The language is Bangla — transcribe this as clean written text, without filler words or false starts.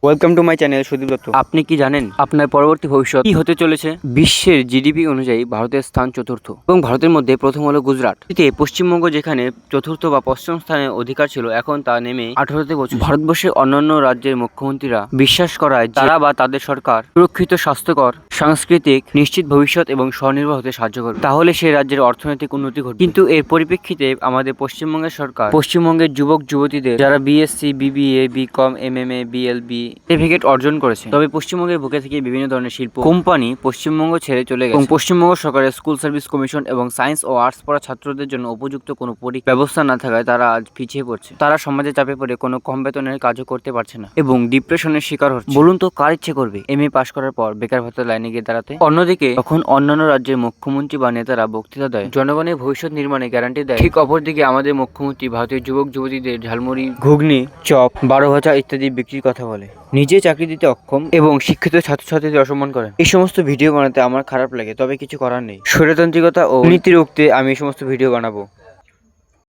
Welcome to my channel Sudip Dutta. আপনি কি জানেন আপনার পরবর্তী ভবিষ্যৎ কি হতে চলেছে? বিশ্বের জিডিপি অনুযায়ী ভারতের স্থান চতুর্থ এবং ভারতের মধ্যে প্রথম হলো গুজরাট। এতে পশ্চিমবঙ্গ যেখানে চতুর্থ বা পঞ্চম স্থানে অধিকার ছিল, এখন তা নেমে 18তে পৌঁছে। ভারতবর্ষের অন্যান্য রাজ্যের মুখ্যমন্ত্রীরা বিশ্বাস করায় যে তারা বা তাদের সরকার সুরক্ষিত, স্বাস্থ্যকর, সাংস্কৃতিক, নিশ্চিত ভবিষ্যৎ এবং স্বনির্ভর হতে সাহায্য করবে, তাহলে সেই রাজ্যের অর্থনৈতিক উন্নতি ঘটবে। কিন্তু এর পরিপ্রেক্ষিতে আমাদের পশ্চিমবঙ্গের সরকার পশ্চিমবঙ্গের যুবক যুবতীদের যারা BSc, BBA, BCom, MMA, BLB certificate অর্জন করেছে, তবে পশ্চিমবঙ্গের বুকে থেকে বিভিন্ন ধরনের শিল্প কোম্পানি পশ্চিমবঙ্গ ছেড়ে চলে গেছে এবং পশ্চিমবঙ্গ সরকারের স্কুল সার্ভিস কমিশন এবং সায়েন্স ও আর্টস পড়া ছাত্রদের জন্য উপযুক্ত কোনো ব্যবস্থা না থাকায় তারা আজ পিছিয়ে পড়ছে। তারা সমাজে চাপে পড়ে কোনো কম বেতনের কাজও করতে পারছে না এবং ডিপ্রেশনের শিকার হচ্ছে। বলুন তো কার ইচ্ছে করবে এমএ পাশ করার পর বেকার ভাতার লাইনে গিয়ে দাঁড়াতে? অন্যদিকে যখন অন্যান্য রাজ্যের মুখ্যমন্ত্রী বা নেতারা বক্তৃতা দেয়, জনগণের ভবিষ্যৎ নির্মাণে গ্যারান্টি দেয়, ঠিক অপরদিকে আমাদের মুখ্যমন্ত্রী ভারতীয় যুবক যুবতীদের ঝালমুড়ি, ঘুগনি, চপ, 12 ভাজা ইত্যাদি বিক্রির কথা বলে, নিজে চাকরি দিতে অক্ষম এবং শিক্ষিত ছাত্রছাত্রীদের অসম্মান করেন। এই সমস্ত ভিডিও বানাতে আমার খারাপ লাগে, তবে কিছু করার নেই। স্বৈরতান্ত্রিকতা ও নীতি রুখতে আমি এই সমস্ত ভিডিও বানাবো।